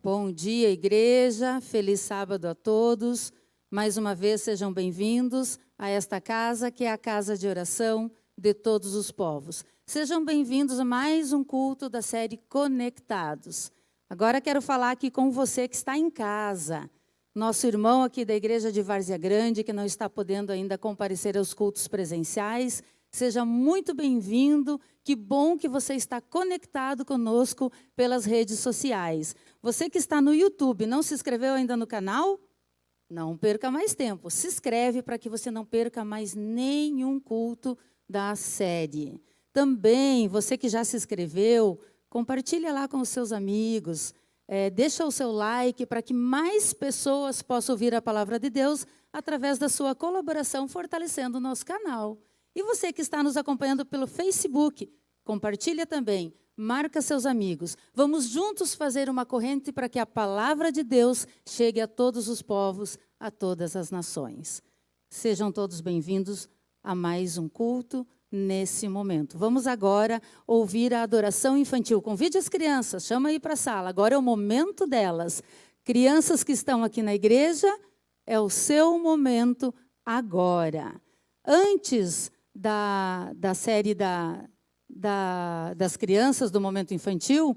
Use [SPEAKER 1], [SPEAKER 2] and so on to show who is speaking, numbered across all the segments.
[SPEAKER 1] Bom dia, igreja. Feliz sábado a todos. Mais uma vez, sejam bem-vindos a esta casa, que é a casa de oração de todos os povos. Sejam bem-vindos a mais um culto da série Conectados. Agora quero falar aqui com você que está em casa. Nosso irmão aqui da igreja de Várzea Grande, que não está podendo ainda comparecer aos cultos presenciais, seja muito bem-vindo. Que bom que você está conectado conosco pelas redes sociais. Você que está no YouTube, não se inscreveu ainda no canal? Não perca mais tempo. Se inscreve para que você não perca mais nenhum culto da série. Também, você que já se inscreveu, compartilha lá com os seus amigos. Deixa o seu like para que mais pessoas possam ouvir a palavra de Deus através da sua colaboração, fortalecendo o nosso canal. E você que está nos acompanhando pelo Facebook, compartilha também, marca seus amigos. Vamos juntos fazer uma corrente para que a palavra de Deus chegue a todos os povos, a todas as nações. Sejam todos bem-vindos a mais um culto nesse momento. Vamos agora ouvir a adoração infantil. Convide as crianças, chama aí para a sala. Agora é o momento delas. Crianças que estão aqui na igreja, é o seu momento agora. Antes da série das crianças do momento infantil,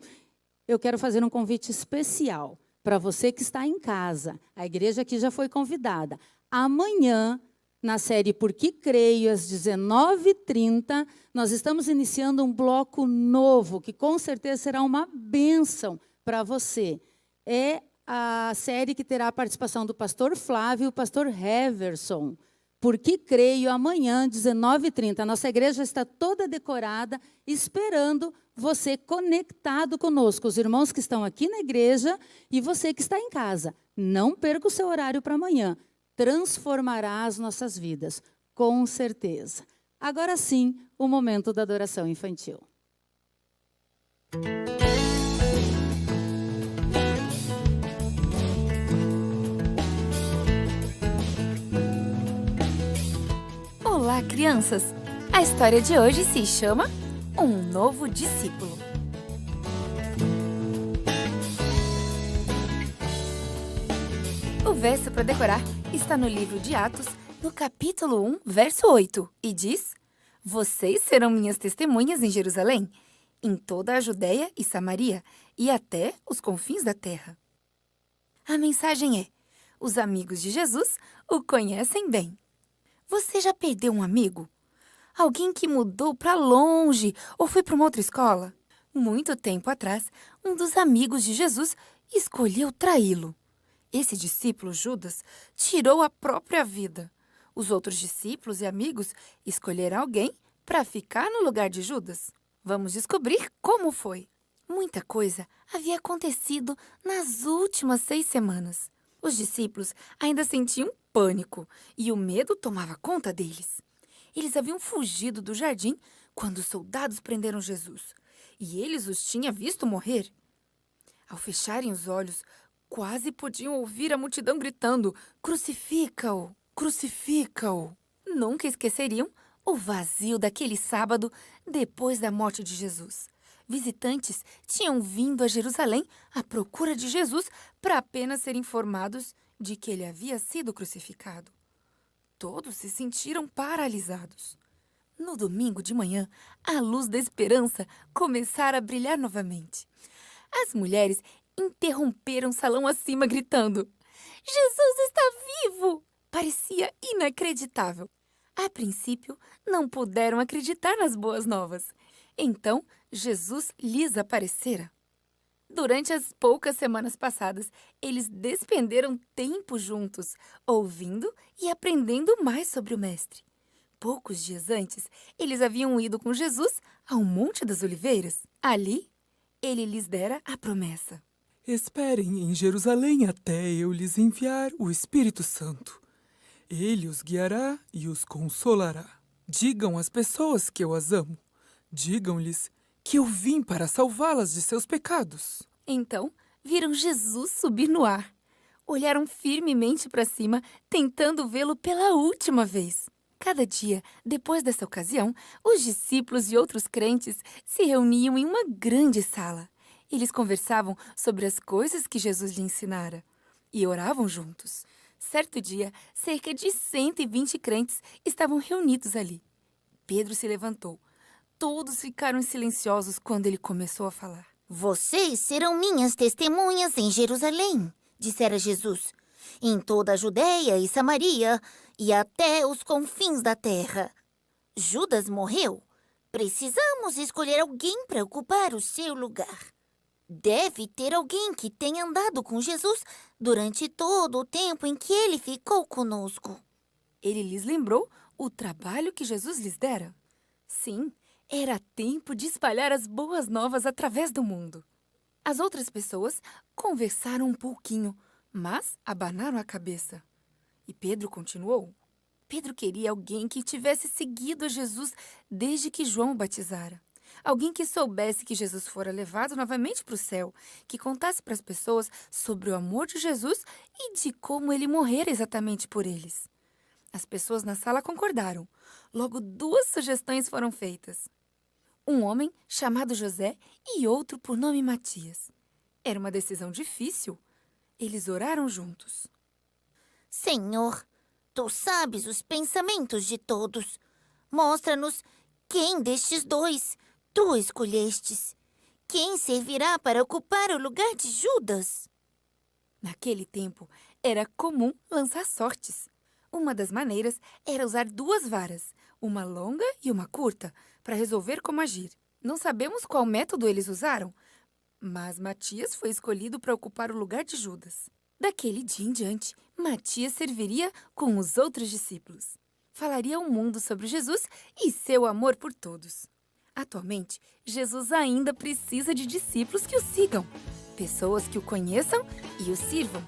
[SPEAKER 1] eu quero fazer um convite especial para você que está em casa. A igreja aqui já foi convidada. Amanhã, na série Por que Creio, às 19h30, nós estamos iniciando um bloco novo, que com certeza será uma bênção para você. É a série que terá a participação do pastor Flávio e o pastor Heverson. Por que Creio, amanhã, 19h30. A nossa igreja está toda decorada, esperando você conectado conosco. Os irmãos que estão aqui na igreja e você que está em casa. Não perca o seu horário para amanhã. Transformará as nossas vidas, com certeza. Agora sim, o momento da adoração infantil.
[SPEAKER 2] Olá, crianças! A história de hoje se chama Um Novo Discípulo. O verso para decorar está no livro de Atos, no capítulo 1, verso 8, e diz: Vocês serão minhas testemunhas em Jerusalém, em toda a Judéia e Samaria, e até os confins da terra. A mensagem é: os amigos de Jesus o conhecem bem. Você já perdeu um amigo? Alguém que mudou para longe ou foi para uma outra escola? Muito tempo atrás, um dos amigos de Jesus escolheu traí-lo. Esse discípulo, Judas, tirou a própria vida. Os outros discípulos e amigos escolheram alguém para ficar no lugar de Judas. Vamos descobrir como foi. Muita coisa havia acontecido nas últimas 6 semanas. Os discípulos ainda sentiam pânico e o medo tomava conta deles. Eles haviam fugido do jardim quando os soldados prenderam Jesus, e eles os tinham visto morrer. Ao fecharem os olhos, quase podiam ouvir a multidão gritando: Crucifica-o! Crucifica-o! Nunca esqueceriam o vazio daquele sábado depois da morte de Jesus. Visitantes tinham vindo a Jerusalém à procura de Jesus para apenas ser informados de que ele havia sido crucificado. Todos se sentiram paralisados. No domingo de manhã, a luz da esperança começara a brilhar novamente. As mulheres interromperam o salão acima gritando: Jesus está vivo! Parecia inacreditável. A princípio, não puderam acreditar nas boas novas. Então, Jesus lhes aparecera. Durante as poucas semanas passadas, eles despenderam tempo juntos, ouvindo e aprendendo mais sobre o Mestre. Poucos dias antes, eles haviam ido com Jesus ao Monte das Oliveiras. Ali, ele lhes dera a promessa.
[SPEAKER 3] Esperem em Jerusalém até eu lhes enviar o Espírito Santo. Ele os guiará e os consolará. Digam às pessoas que eu as amo. Digam-lhes que eu vim para salvá-las de seus pecados.
[SPEAKER 2] Então, viram Jesus subir no ar. Olharam firmemente para cima, tentando vê-lo pela última vez. Cada dia, depois dessa ocasião, os discípulos e outros crentes se reuniam em uma grande sala. Eles conversavam sobre as coisas que Jesus lhe ensinara e oravam juntos. Certo dia, cerca de 120 crentes estavam reunidos ali. Pedro se levantou. Todos ficaram silenciosos quando ele começou a falar.
[SPEAKER 4] Vocês serão minhas testemunhas em Jerusalém, dissera Jesus, em toda a Judéia e Samaria e até os confins da terra. Judas morreu. Precisamos escolher alguém para ocupar o seu lugar. Deve ter alguém que tenha andado com Jesus durante todo o tempo em que ele ficou conosco.
[SPEAKER 2] Ele lhes lembrou o trabalho que Jesus lhes dera. Sim, era tempo de espalhar as boas novas através do mundo. As outras pessoas conversaram um pouquinho, mas abanaram a cabeça. E Pedro continuou. Pedro queria alguém que tivesse seguido a Jesus desde que João o batizara. Alguém que soubesse que Jesus fora levado novamente para o céu, que contasse para as pessoas sobre o amor de Jesus e de como ele morrera exatamente por eles. As pessoas na sala concordaram. Logo, 2 sugestões foram feitas. Um homem chamado José e outro por nome Matias. Era uma decisão difícil. Eles oraram juntos.
[SPEAKER 4] Senhor, tu sabes os pensamentos de todos. Mostra-nos quem destes 2 tu escolhestes. Quem servirá para ocupar o lugar de Judas?
[SPEAKER 2] Naquele tempo, era comum lançar sortes. Uma das maneiras era usar 2 varas, uma longa e uma curta, para resolver como agir. Não sabemos qual método eles usaram, mas Matias foi escolhido para ocupar o lugar de Judas. Daquele dia em diante, Matias serviria com os outros discípulos. Falaria ao mundo sobre Jesus e seu amor por todos. Atualmente, Jesus ainda precisa de discípulos que o sigam. Pessoas que o conheçam e o sirvam.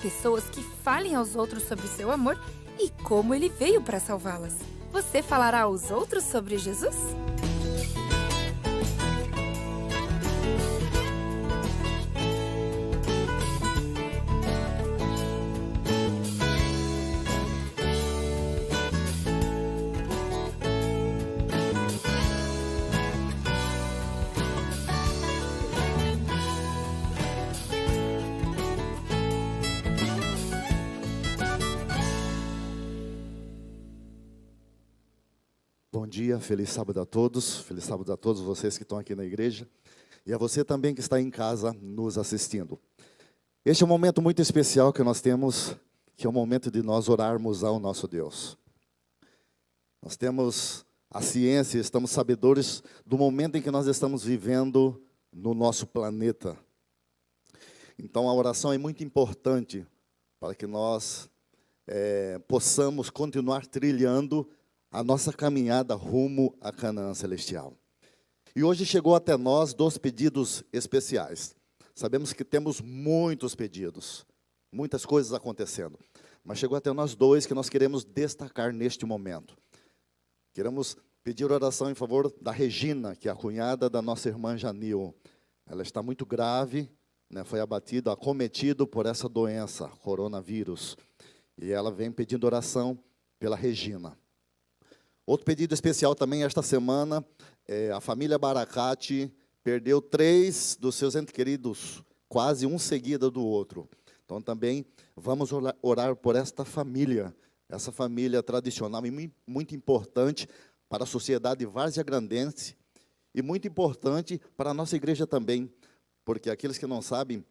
[SPEAKER 2] Pessoas que falem aos outros sobre seu amor e como ele veio para salvá-las. Você falará aos outros sobre Jesus?
[SPEAKER 5] Bom dia, feliz sábado a todos vocês que estão aqui na igreja e a você também que está em casa nos assistindo. Este é um momento muito especial que nós temos, que é o momento de nós orarmos ao nosso Deus. Nós temos a ciência, estamos sabedores do momento em que nós estamos vivendo no nosso planeta. Então a oração é muito importante para que nós possamos continuar trilhando a nossa caminhada rumo à Canaã Celestial. E hoje chegou até nós 2 pedidos especiais. Sabemos que temos muitos pedidos, muitas coisas acontecendo, mas chegou até nós 2 que nós queremos destacar neste momento. Queremos pedir oração em favor da Regina, que é a cunhada da nossa irmã Janil. Ela está muito grave, foi abatida, acometido por essa doença, coronavírus. E ela vem pedindo oração pela Regina. Outro pedido especial também esta semana, a família Baracate perdeu 3 dos seus entes queridos, quase um seguida do outro. Então também vamos orar por esta família, essa família tradicional e muito importante para a sociedade varziagrandense e muito importante para a nossa igreja também, porque aqueles que não sabem,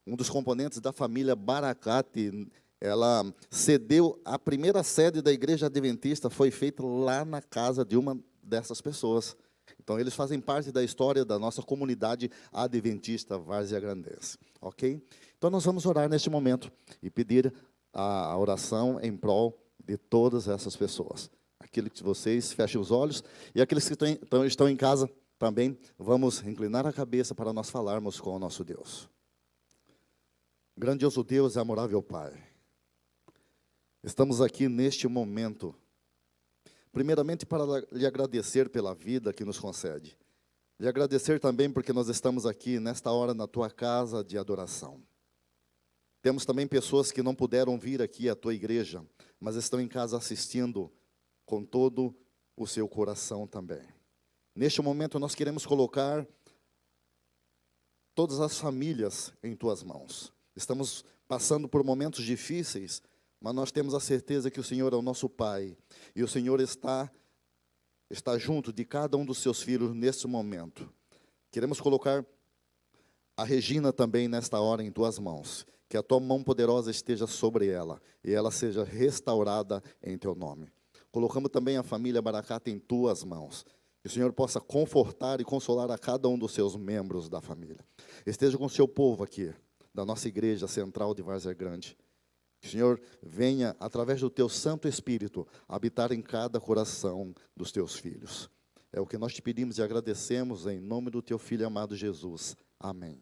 [SPEAKER 5] um dos componentes da família Baracate, ela cedeu, a primeira sede da igreja adventista foi feita lá na casa de uma dessas pessoas. Então, eles fazem parte da história da nossa comunidade adventista varziagrandense, ok? Então, nós vamos orar neste momento e pedir a oração em prol de todas essas pessoas. Aqueles que vocês fechem os olhos e aqueles que estão em casa também, vamos inclinar a cabeça para nós falarmos com o nosso Deus. Grandioso Deus e amorável Pai, estamos aqui neste momento, primeiramente para lhe agradecer pela vida que nos concede. Lhe agradecer também porque nós estamos aqui nesta hora na Tua casa de adoração. Temos também pessoas que não puderam vir aqui à Tua igreja, mas estão em casa assistindo com todo o seu coração também. Neste momento nós queremos colocar todas as famílias em tuas mãos. Estamos passando por momentos difíceis, mas nós temos a certeza que o Senhor é o nosso Pai. E o Senhor está junto de cada um dos seus filhos neste momento. Queremos colocar a Regina também nesta hora em tuas mãos. Que a tua mão poderosa esteja sobre ela e ela seja restaurada em teu nome. Colocamos também a família Baracata em tuas mãos. Que o Senhor possa confortar e consolar a cada um dos seus membros da família. Esteja com o seu povo aqui, da nossa igreja central de Várzea Grande. Que o Senhor venha, através do teu Santo Espírito, habitar em cada coração dos teus filhos. É o que nós te pedimos e agradecemos em nome do teu Filho amado Jesus. Amém.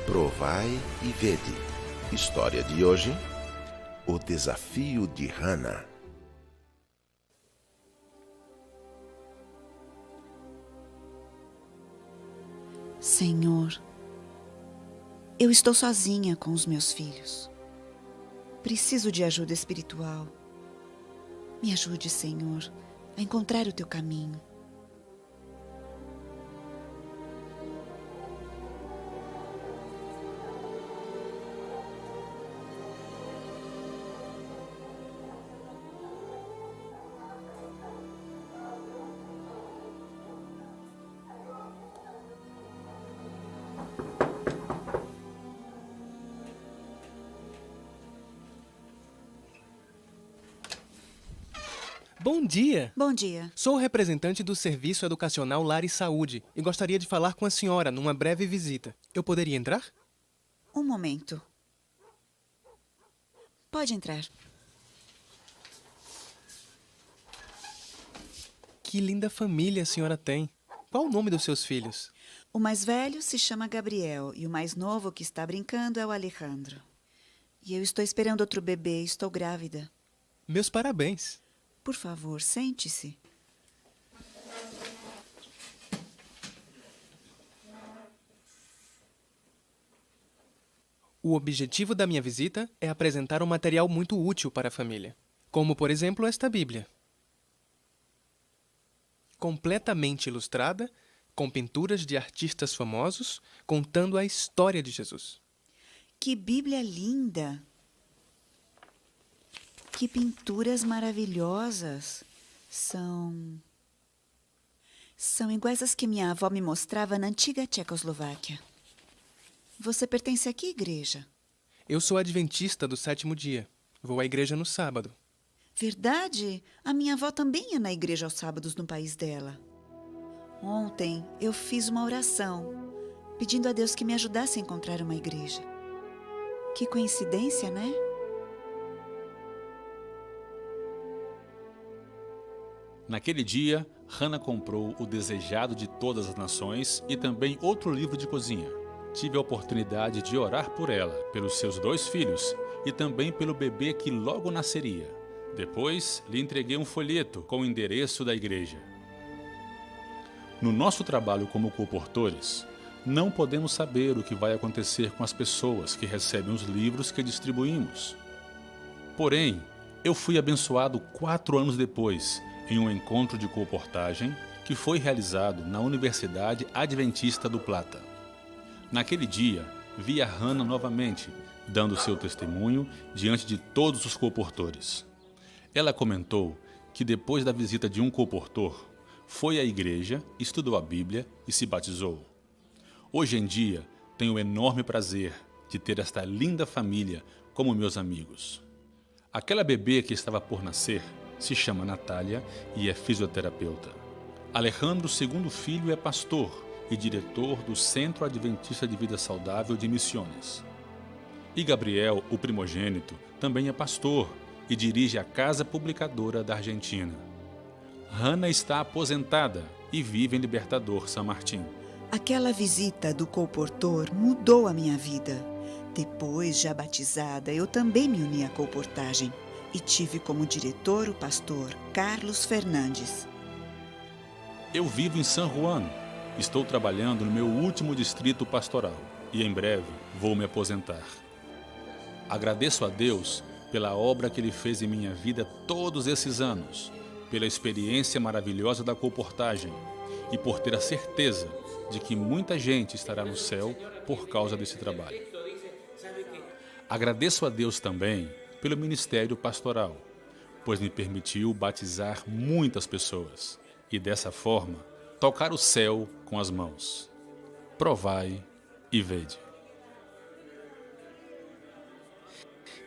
[SPEAKER 6] Provai e vede. História de hoje: o desafio de Hannah.
[SPEAKER 7] Senhor, eu estou sozinha com os meus filhos. Preciso de ajuda espiritual. Me ajude, Senhor, a encontrar o teu caminho.
[SPEAKER 8] Bom dia!
[SPEAKER 7] Bom dia.
[SPEAKER 8] Sou o representante do Serviço Educacional Lar e Saúde e gostaria de falar com a senhora numa breve visita. Eu poderia entrar?
[SPEAKER 7] Um momento. Pode entrar.
[SPEAKER 8] Que linda família a senhora tem. Qual o nome dos seus filhos?
[SPEAKER 7] O mais velho se chama Gabriel e o mais novo que está brincando é o Alejandro. E eu estou esperando outro bebê e estou grávida.
[SPEAKER 8] Meus parabéns.
[SPEAKER 7] Por favor, sente-se.
[SPEAKER 8] O objetivo da minha visita é apresentar um material muito útil para a família, como, por exemplo, esta Bíblia. Completamente ilustrada, com pinturas de artistas famosos, contando a história de Jesus.
[SPEAKER 7] Que Bíblia linda! Que pinturas maravilhosas! São iguais às que minha avó me mostrava na antiga Tchecoslováquia. Você pertence a que igreja?
[SPEAKER 8] Eu sou adventista do 7º dia. Vou à igreja no sábado.
[SPEAKER 7] Verdade? A minha avó também ia na igreja aos sábados no país dela. Ontem eu fiz uma oração, pedindo a Deus que me ajudasse a encontrar uma igreja. Que coincidência, né?
[SPEAKER 9] Naquele dia, Hannah comprou O Desejado de Todas as Nações e também outro livro de cozinha. Tive a oportunidade de orar por ela, pelos seus 2 filhos e também pelo bebê que logo nasceria. Depois, lhe entreguei um folheto com o endereço da igreja. No nosso trabalho como coportores, não podemos saber o que vai acontecer com as pessoas que recebem os livros que distribuímos. Porém, eu fui abençoado 4 anos depois, em um encontro de coportagem que foi realizado na Universidade Adventista do Plata. Naquele dia, vi a Hannah novamente, dando seu testemunho diante de todos os coportores. Ela comentou que depois da visita de um coportor, foi à igreja, estudou a Bíblia e se batizou. Hoje em dia, tenho o enorme prazer de ter esta linda família como meus amigos. Aquela bebê que estava por nascer se chama Natália e é fisioterapeuta. Alejandro, segundo filho, é pastor e diretor do Centro Adventista de Vida Saudável de Missões. E Gabriel, o primogênito, também é pastor e dirige a Casa Publicadora da Argentina. Hannah está aposentada e vive em Libertador, San Martín.
[SPEAKER 7] Aquela visita do colportor mudou a minha vida. Depois, já batizada, eu também me uni à colportagem e tive como diretor o pastor Carlos Fernandes.
[SPEAKER 9] Eu vivo em San Juan. Estou trabalhando no meu último distrito pastoral e em breve vou me aposentar. Agradeço a Deus pela obra que Ele fez em minha vida todos esses anos pela experiência maravilhosa da colportagem e por ter a certeza de que muita gente estará no céu por causa desse trabalho. Agradeço a Deus também pelo ministério pastoral, pois me permitiu batizar muitas pessoas e, dessa forma, tocar o céu com as mãos. Provai e vede.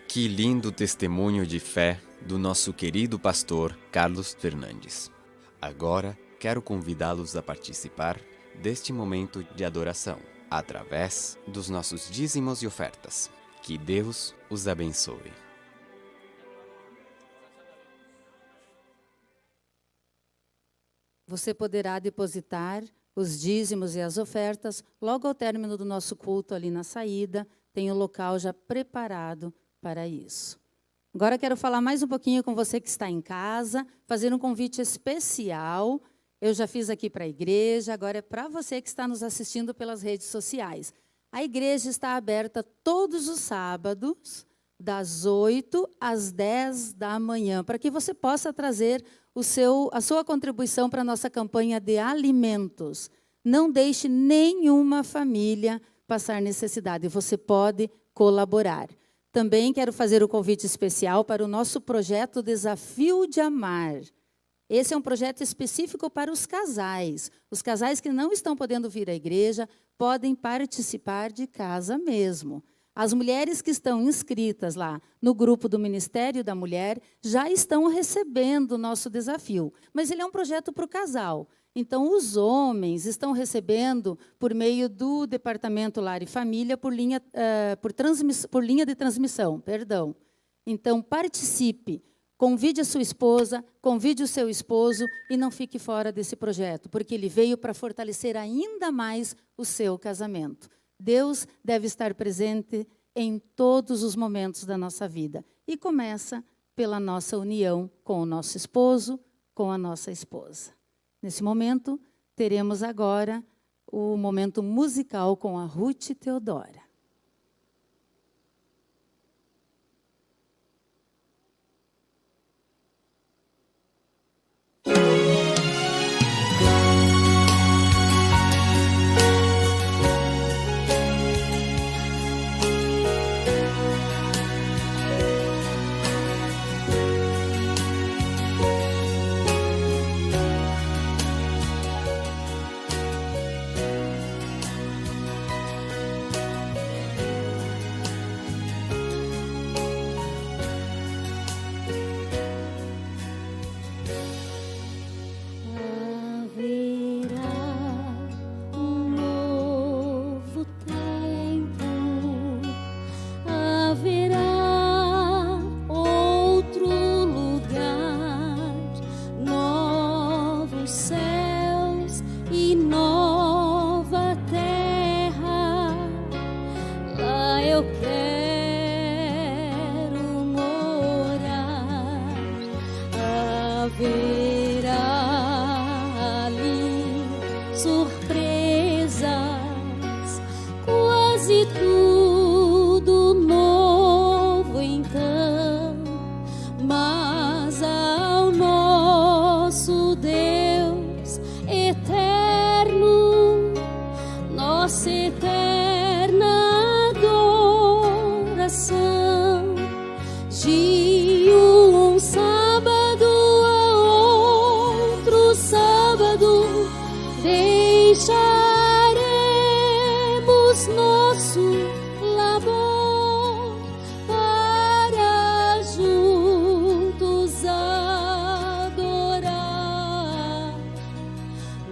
[SPEAKER 10] Que lindo testemunho de fé do nosso querido pastor Carlos Fernandes. Agora, quero convidá-los a participar deste momento de adoração, através dos nossos dízimos e ofertas. Que Deus os abençoe.
[SPEAKER 1] Você poderá depositar os dízimos e as ofertas logo ao término do nosso culto ali na saída. Tem o local já preparado para isso. Agora quero falar mais um pouquinho com você que está em casa, fazer um convite especial. Eu já fiz aqui para a igreja, agora é para você que está nos assistindo pelas redes sociais. A igreja está aberta todos os sábados, das 8 às 10 da manhã, para que você possa trazer a sua contribuição para a nossa campanha de alimentos. Não deixe nenhuma família passar necessidade, você pode colaborar. Também quero fazer o convite especial para o nosso projeto Desafio de Amar. Esse é um projeto específico para os casais. Os casais que não estão podendo vir à igreja podem participar de casa mesmo. As mulheres que estão inscritas lá no grupo do Ministério da Mulher já estão recebendo o nosso desafio. Mas ele é um projeto para o casal. Então, os homens estão recebendo, por meio do Departamento Lar e Família, por linha de transmissão. Perdão. Então, participe. Convide a sua esposa, convide o seu esposo e não fique fora desse projeto, porque ele veio para fortalecer ainda mais o seu casamento. Deus deve estar presente em todos os momentos da nossa vida. E começa pela nossa união com o nosso esposo, com a nossa esposa. Nesse momento, teremos agora o momento musical com a Ruth Teodora.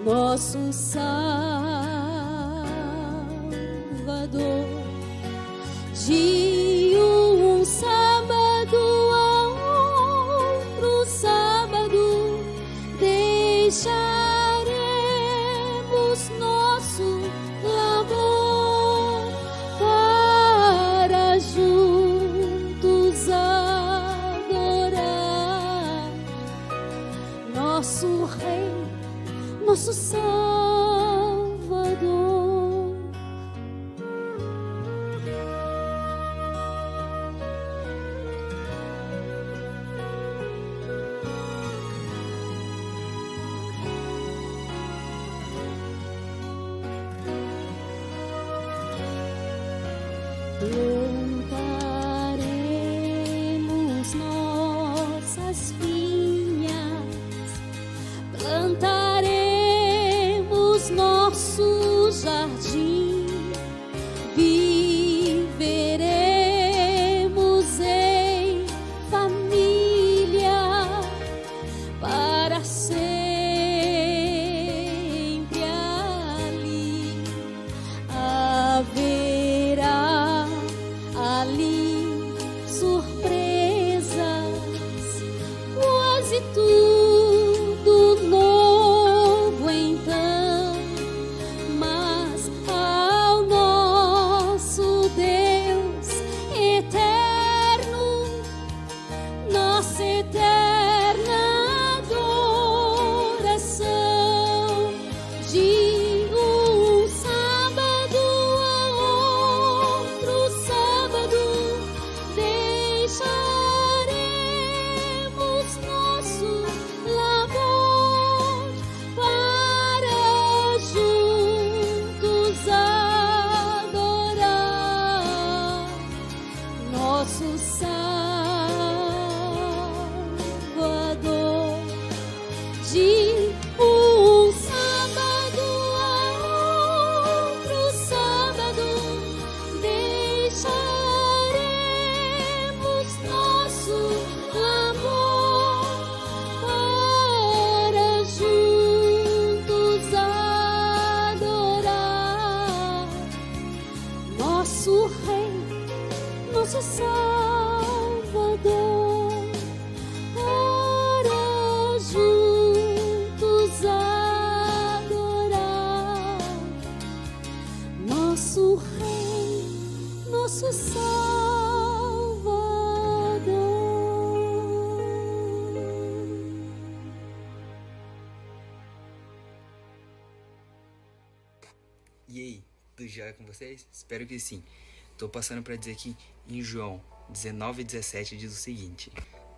[SPEAKER 11] Nosso Salvador, de um sábado a outro sábado, deixaremos nosso labor para juntos adorar nosso Rei, nosso Salvador. plantaremos nossas vinhas, plantaremos nosso jardim, viveremos em família para sempre ali. Haverá ali surpresas, quase tudo novo então, mas ao nosso Deus eterno, nossa eterna adoração, de um sábado a outro sábado, deixaremos nosso labor para juntos adorar nosso Salvador. De um sábado a outro sábado, deixaremos nosso amor para juntos adorar nosso Rei, nosso Salvador, para juntos adorar nosso Rei, nosso Salvador.
[SPEAKER 12] E aí, tudo jóia com vocês? Espero que sim. Tô passando para dizer que em João 19:17 diz o seguinte: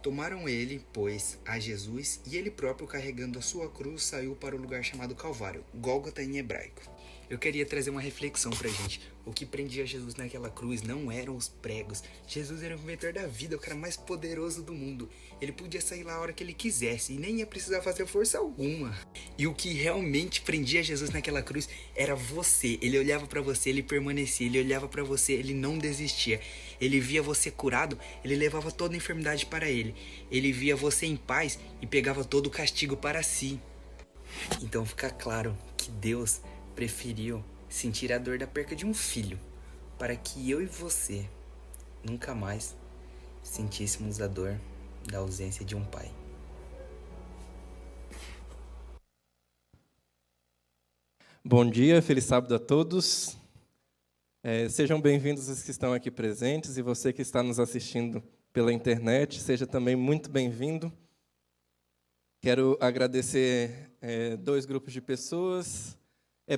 [SPEAKER 12] tomaram ele, pois, a Jesus, e ele próprio, carregando a sua cruz, saiu para o lugar chamado Calvário, Gólgota em hebraico. Eu queria trazer uma reflexão pra gente. O que prendia Jesus naquela cruz não eram os pregos. Jesus era o inventor da vida, o cara mais poderoso do mundo. Ele podia sair lá a hora que ele quisesse e nem ia precisar fazer força alguma. E o que realmente prendia Jesus naquela cruz era você. Ele olhava pra você, ele permanecia. Ele olhava pra você, ele não desistia. Ele via você curado, ele levava toda a enfermidade para ele. Ele via você em paz e pegava todo o castigo para si. Então fica claro que Deus preferiu sentir a dor da perca de um filho, para que eu e você nunca mais sentíssemos a dor da ausência de um pai.
[SPEAKER 13] Bom dia, feliz sábado a todos. Sejam bem-vindos os que estão aqui presentes e você que está nos assistindo pela internet, seja também muito bem-vindo. Quero agradecer dois grupos de pessoas.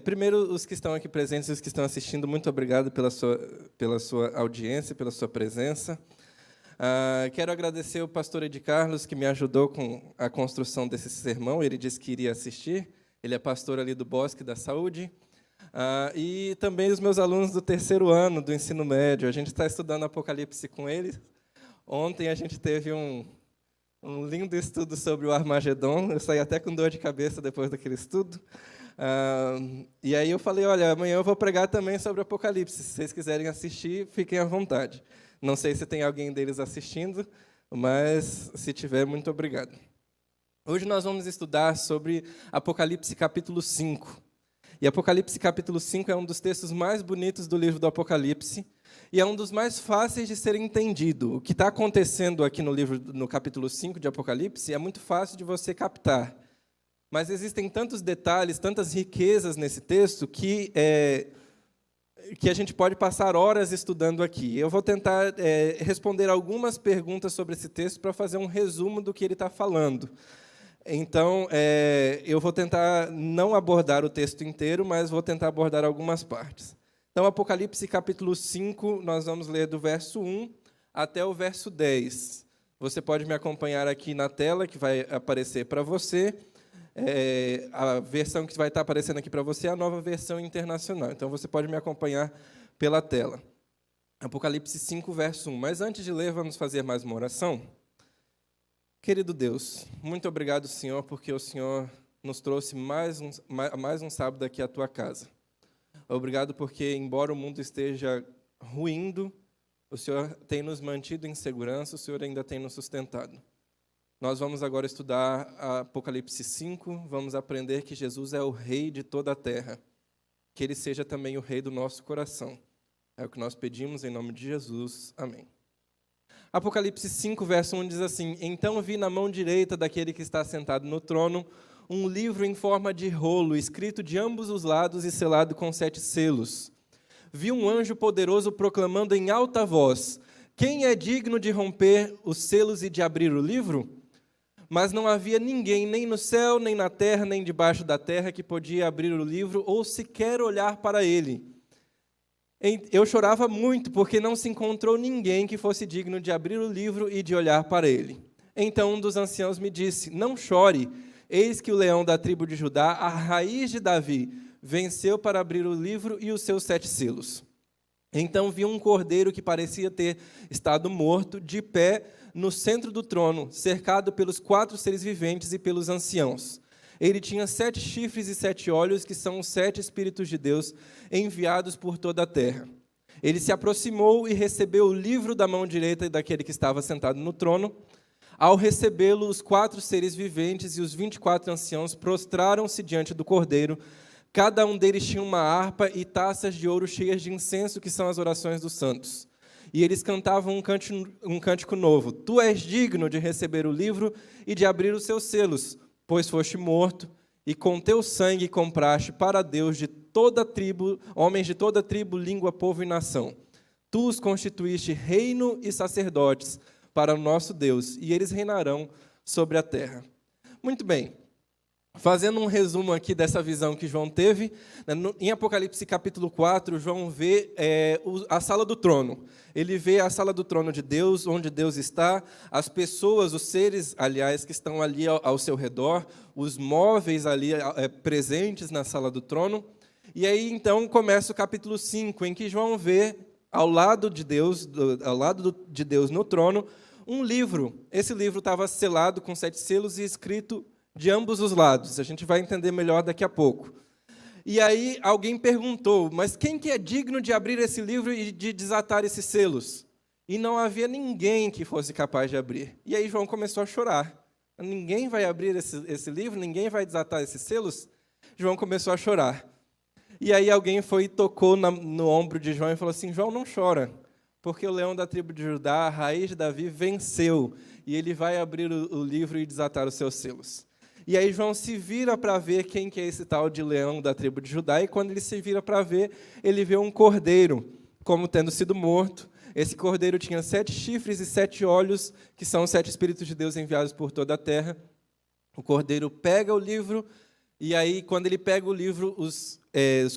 [SPEAKER 13] Primeiro, os que estão aqui presentes e os que estão assistindo, muito obrigado pela sua audiência, pela sua presença. Quero agradecer o pastor Ed Carlos, que me ajudou com a construção desse sermão. Ele disse que iria assistir. Ele é pastor ali do Bosque da Saúde. E também os meus alunos do terceiro ano do ensino médio. A gente está estudando Apocalipse com eles. Ontem a gente teve um lindo estudo sobre o Armagedon. Eu saí até com dor de cabeça depois daquele estudo. E aí eu falei, olha, amanhã eu vou pregar também sobre Apocalipse. Se vocês quiserem assistir, fiquem à vontade. Não sei se tem alguém deles assistindo, mas se tiver, muito obrigado. Hoje nós vamos estudar sobre Apocalipse capítulo 5. E Apocalipse capítulo 5 é um dos textos mais bonitos do livro do Apocalipse e é um dos mais fáceis de ser entendido. O que está acontecendo aqui no capítulo 5 de Apocalipse é muito fácil de você captar. Mas existem tantos detalhes, tantas riquezas nesse texto que a gente pode passar horas estudando aqui. Eu vou tentar responder algumas perguntas sobre esse texto para fazer um resumo do que ele está falando. Então, eu vou tentar não abordar o texto inteiro, mas vou tentar abordar algumas partes. Então, Apocalipse capítulo 5, nós vamos ler do verso 1 até o verso 10. Você pode me acompanhar aqui na tela, que vai aparecer para você. A versão que vai estar aparecendo aqui para você é a nova versão internacional. Então, você pode me acompanhar pela tela. Apocalipse 5, verso 1. Mas antes de ler, vamos fazer mais uma oração. Querido Deus, muito obrigado, Senhor, porque o Senhor nos trouxe mais um sábado aqui à Tua casa. Obrigado porque, embora o mundo esteja ruindo, o Senhor tem nos mantido em segurança, o Senhor ainda tem nos sustentado. Nós vamos agora estudar Apocalipse 5, vamos aprender que Jesus é o Rei de toda a terra, que Ele seja também o Rei do nosso coração. É o que nós pedimos em nome de Jesus. Amém. Apocalipse 5, verso 1 diz assim: Então vi na mão direita daquele que está sentado no trono um livro em forma de rolo, escrito de ambos os lados e selado com 7 selos. Vi um anjo poderoso proclamando em alta voz: Quem é digno de romper os selos e de abrir o livro? Mas não havia ninguém, nem no céu, nem na terra, nem debaixo da terra, que podia abrir o livro ou sequer olhar para ele. Eu chorava muito, porque não se encontrou ninguém que fosse digno de abrir o livro e de olhar para ele. Então um dos anciãos me disse: Não chore, eis que o leão da tribo de Judá, a raiz de Davi, venceu para abrir o livro e os seus 7 selos. Então vi um cordeiro que parecia ter estado morto, de pé no centro do trono, cercado pelos 4 seres viventes e pelos anciãos. Ele tinha 7 chifres e 7 olhos, que são os 7 Espíritos de Deus enviados por toda a terra. Ele se aproximou e recebeu o livro da mão direita daquele que estava sentado no trono. Ao recebê-lo, os 4 seres viventes e os 24 anciãos prostraram-se diante do cordeiro. Cada um deles tinha uma harpa e taças de ouro cheias de incenso, que são as orações dos santos. E eles cantavam um cântico novo: Tu és digno de receber o livro e de abrir os seus selos, pois foste morto, e com teu sangue compraste para Deus de toda tribo, homens de toda tribo, língua, povo e nação. Tu os constituíste reino e sacerdotes para o nosso Deus, e eles reinarão sobre a terra. Muito bem. Fazendo um resumo aqui dessa visão que João teve, em Apocalipse capítulo 4, João vê a sala do trono. Ele vê a sala do trono de Deus, onde Deus está, as pessoas, os seres, aliás, que estão ali ao seu redor, os móveis ali presentes na sala do trono. E aí, então, começa o capítulo 5, em que João vê, ao lado de Deus no trono, um livro. Esse livro estava selado com 7 selos e escrito de ambos os lados. A gente vai entender melhor daqui a pouco. E aí alguém perguntou: mas quem que é digno de abrir esse livro e de desatar esses selos? E não havia ninguém que fosse capaz de abrir. E aí João começou a chorar. Ninguém vai abrir esse livro? Ninguém vai desatar esses selos? João começou a chorar. E aí alguém foi e tocou no ombro de João e falou assim: João, não chora, porque o leão da tribo de Judá, a raiz de Davi, venceu, e ele vai abrir o livro e desatar os seus selos. E aí João se vira para ver quem que é esse tal de leão da tribo de Judá, e quando ele se vira para ver, ele vê um cordeiro, como tendo sido morto. Esse cordeiro tinha 7 chifres e 7 olhos, que são os 7 Espíritos de Deus enviados por toda a terra. O cordeiro pega o livro, e aí, quando ele pega o livro, os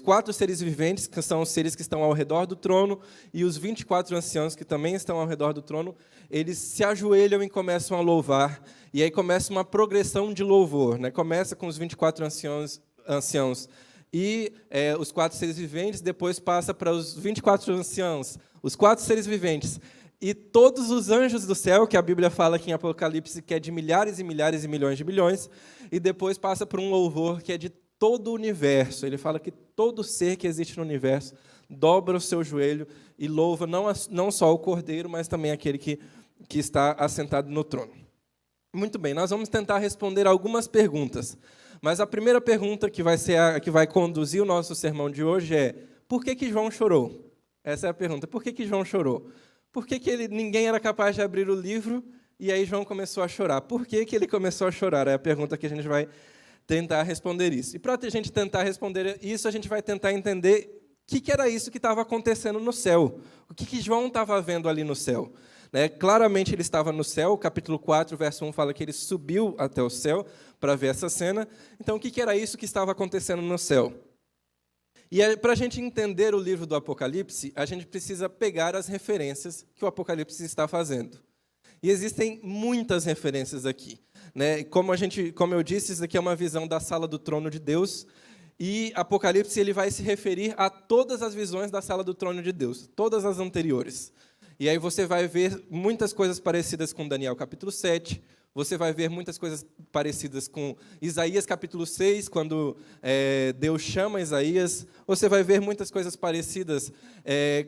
[SPEAKER 13] 4 seres viventes, que são os seres que estão ao redor do trono, e os 24 anciãos, que também estão ao redor do trono, eles se ajoelham e começam a louvar. E aí começa uma progressão de louvor, né? Começa com os 24 anciãos e os 4 seres viventes, depois passa para os 24 anciãos, os 4 seres viventes, e todos os anjos do céu, que a Bíblia fala aqui em Apocalipse, que é de milhares e milhares e milhões de bilhões, e depois passa por um louvor que é de todo o universo. Ele fala que todo ser que existe no universo dobra o seu joelho e louva não só o Cordeiro, mas também aquele que está assentado no trono. Muito bem, nós vamos tentar responder algumas perguntas. Mas a primeira pergunta, que vai ser a que vai conduzir o nosso sermão de hoje, é: por que João chorou? Essa é a pergunta. Por que João chorou? Por que ninguém era capaz de abrir o livro e aí João começou a chorar? Por que ele começou a chorar? É a pergunta que a gente vai tentar responder isso. E para a gente tentar responder isso, a gente vai tentar entender o que era isso que estava acontecendo no céu. O que João estava vendo ali no céu? Claramente ele estava no céu. O capítulo 4, verso 1 fala que ele subiu até o céu para ver essa cena. Então, o que era isso que estava acontecendo no céu? E para a gente entender o livro do Apocalipse, a gente precisa pegar as referências que o Apocalipse está fazendo. E existem muitas referências aqui. Como eu disse, isso aqui é uma visão da sala do trono de Deus. E Apocalipse ele vai se referir a todas as visões da sala do trono de Deus, todas as anteriores. E aí você vai ver muitas coisas parecidas com Daniel capítulo 7, você vai ver muitas coisas parecidas com Isaías capítulo 6, quando Deus chama Isaías. Você vai ver muitas coisas parecidas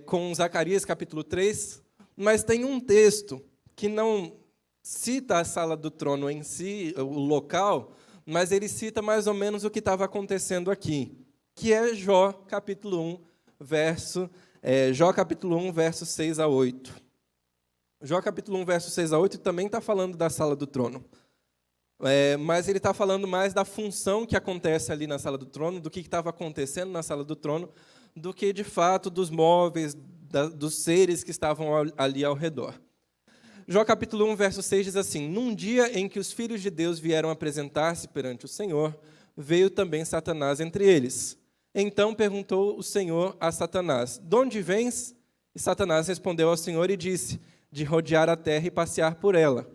[SPEAKER 13] com Zacarias capítulo 3. Mas tem um texto que não cita a sala do trono em si, o local, mas ele cita mais ou menos o que estava acontecendo aqui, que é Jó capítulo 1, verso 6 a 8. Jó capítulo 1, verso 6 a 8 também está falando da sala do trono. Mas ele está falando mais da função que acontece ali na sala do trono, do que estava acontecendo na sala do trono, do que, de fato, dos móveis, dos seres que estavam ali ao redor. Jó capítulo 1, verso 6 diz assim: Num dia em que os filhos de Deus vieram apresentar-se perante o Senhor, veio também Satanás entre eles. Então perguntou o Senhor a Satanás: De onde vens? E Satanás respondeu ao Senhor e disse: De rodear a terra e passear por ela.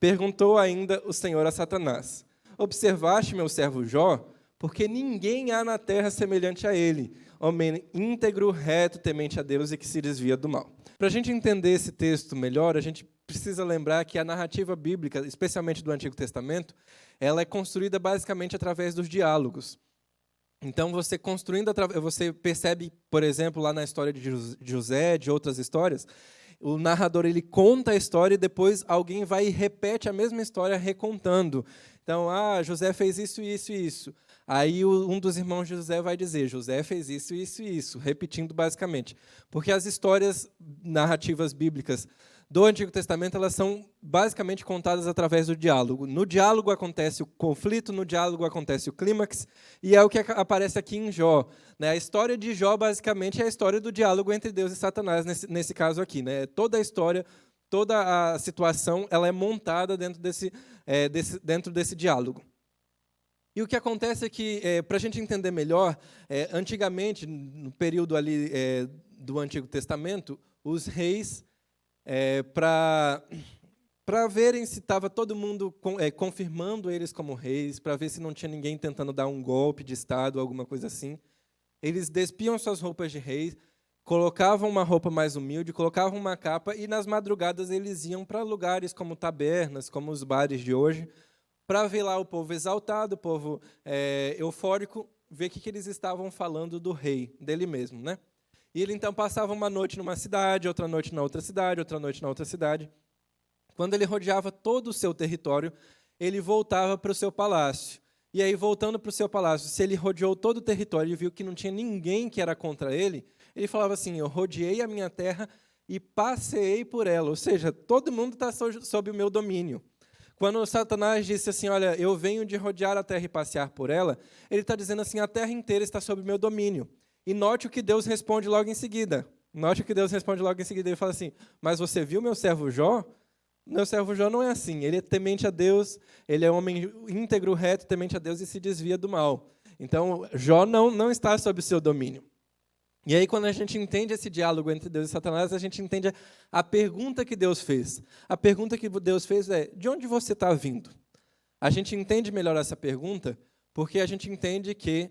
[SPEAKER 13] Perguntou ainda o Senhor a Satanás: Observaste meu servo Jó? Porque ninguém há na terra semelhante a ele, homem íntegro, reto, temente a Deus e que se desvia do mal. Para a gente entender esse texto melhor, a gente precisa lembrar que a narrativa bíblica, especialmente do Antigo Testamento, ela é construída basicamente através dos diálogos. Então, você percebe, por exemplo, lá na história de José, de outras histórias, o narrador ele conta a história e depois alguém vai e repete a mesma história recontando. Então, José fez isso, isso e isso. Aí um dos irmãos de José vai dizer: José fez isso, isso e isso, repetindo basicamente. Porque as histórias narrativas bíblicas do Antigo Testamento, elas são basicamente contadas através do diálogo. No diálogo acontece o conflito, no diálogo acontece o clímax, e é o que aparece aqui em Jó. A história de Jó, basicamente, é a história do diálogo entre Deus e Satanás, nesse caso aqui. Toda a história, toda a situação, ela é montada dentro desse diálogo. E o que acontece é que, para a gente entender melhor, antigamente, no período ali do Antigo Testamento, os reis, para verem se estava todo mundo confirmando eles como reis, para ver se não tinha ninguém tentando dar um golpe de Estado, alguma coisa assim, eles despiam suas roupas de reis, colocavam uma roupa mais humilde, colocavam uma capa, e nas madrugadas eles iam para lugares como tabernas, como os bares de hoje, para ver lá o povo exaltado, o povo eufórico, ver o que eles estavam falando do rei, dele mesmo, né? E ele, então, passava uma noite numa cidade, outra noite na outra cidade, outra noite na outra cidade. Quando ele rodeava todo o seu território, ele voltava para o seu palácio. E aí, voltando para o seu palácio, se ele rodeou todo o território e viu que não tinha ninguém que era contra ele, ele falava assim: eu rodeei a minha terra e passeei por ela. Ou seja, todo mundo está sob o meu domínio. Quando Satanás disse assim: olha, eu venho de rodear a terra e passear por ela, ele está dizendo assim: a terra inteira está sob o meu domínio. E note o que Deus responde logo em seguida. Ele fala assim: mas você viu meu servo Jó? Meu servo Jó não é assim. Ele é temente a Deus, ele é um homem íntegro, reto, temente a Deus e se desvia do mal. Então, Jó não está sob o seu domínio. E aí, quando a gente entende esse diálogo entre Deus e Satanás, a gente entende a pergunta que Deus fez. A pergunta que Deus fez é: de onde você está vindo? A gente entende melhor essa pergunta porque a gente entende que